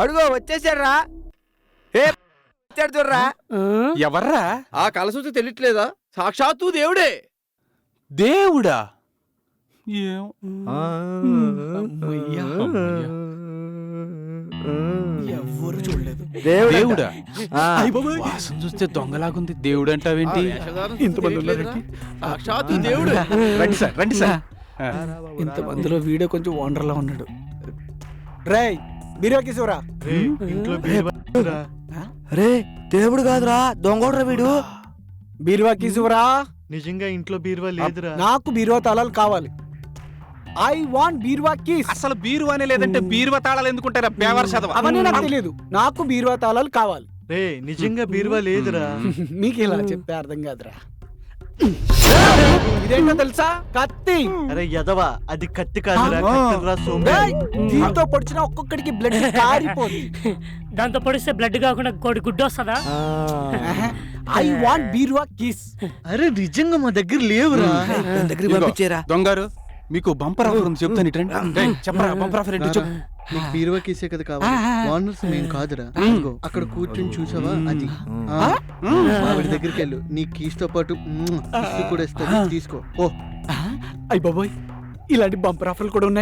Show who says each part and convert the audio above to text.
Speaker 1: అడుగో వచ్చేసారా ఏ వచ్చాడు చూడరా.
Speaker 2: ఎవర్రా?
Speaker 1: ఆ కలసూచి తెలియట్లేదా? సాక్షాత్తు దేవుడే.
Speaker 2: దేవుడా?
Speaker 3: ఎవ్వరు చూడలేదు.
Speaker 2: దేవుడా? వాసన చూస్తే దొంగలాగుంది. దేవుడు అంటావేంటి?
Speaker 1: సాక్షాత్తు దేవుడే.
Speaker 2: రండి సార్, రండి సార్.
Speaker 3: ఇంతమందిలో వీడియో కొంచెం వండర్లా ఉన్నాడు. రేయ్ బీరువాకి చూరా.
Speaker 1: రే దేవుడు కాదురా, దొంగోడ్రా వీడు.
Speaker 3: బీరువాకి చూరా.
Speaker 4: నిజంగా ఇంట్లో బీరువా లేదురా.
Speaker 3: నాకు బీరువా తాళాలు కావాలి. ఐ వాంట్ బీరువా కీస్.
Speaker 2: అసలు బీరువానే లేదంటే బీరువా తాళాలు ఎందుకుంటారా? పేవర్ చదవ.
Speaker 3: అవన్నీ నాకు తెలియదు. నాకు బీరువా తాళాలు కావాలి.
Speaker 4: రే నిజంగా బీరువా లేదురా.
Speaker 3: మీకు ఇలా చెప్తే అర్థం కాదురా. ఇదేంటో తెలుసా? కత్తి.
Speaker 4: అరే యదవా, అది కత్తి కాదురా, కత్తిరా సోంబేరి.
Speaker 3: దీంతో పొడిచిన ఒక్కొక్కడికి బ్లడ్ కారిపోతుంది.
Speaker 5: దాంతో పొడిస్తే బ్లడ్ కాకుండా కోడి గుడ్డు వస్తుందా?
Speaker 3: ఐ వాంట్ బీరువా కీస్.
Speaker 4: అరే నిజంగా మా దగ్గర లేవురా.
Speaker 1: దగ్గరికి పంపించేరా.
Speaker 2: దొంగారు మీకు బంపర్ ఆఫర్ ఉంది, చెప్తాను ఇటండి. చెప్పరా బంపర్ ఆఫర్ ఏంటో చెప్పు.
Speaker 4: నీకు బీరువా కీసే కదా కావాలి, ఓనర్స్ మేం కాదురా. అక్కడ కూర్చొని చూసావా, అది ఆవిడ దగ్గరికి వెళ్ళు. నీ కీస్ తో పాటు కిస్ కూడా ఇస్తుంది, తీసుకో. ఓ
Speaker 3: అయ్య బాబోయ్, ఇలాంటి బంపర్ ఆఫర్లు కూడా ఉన్నాయి.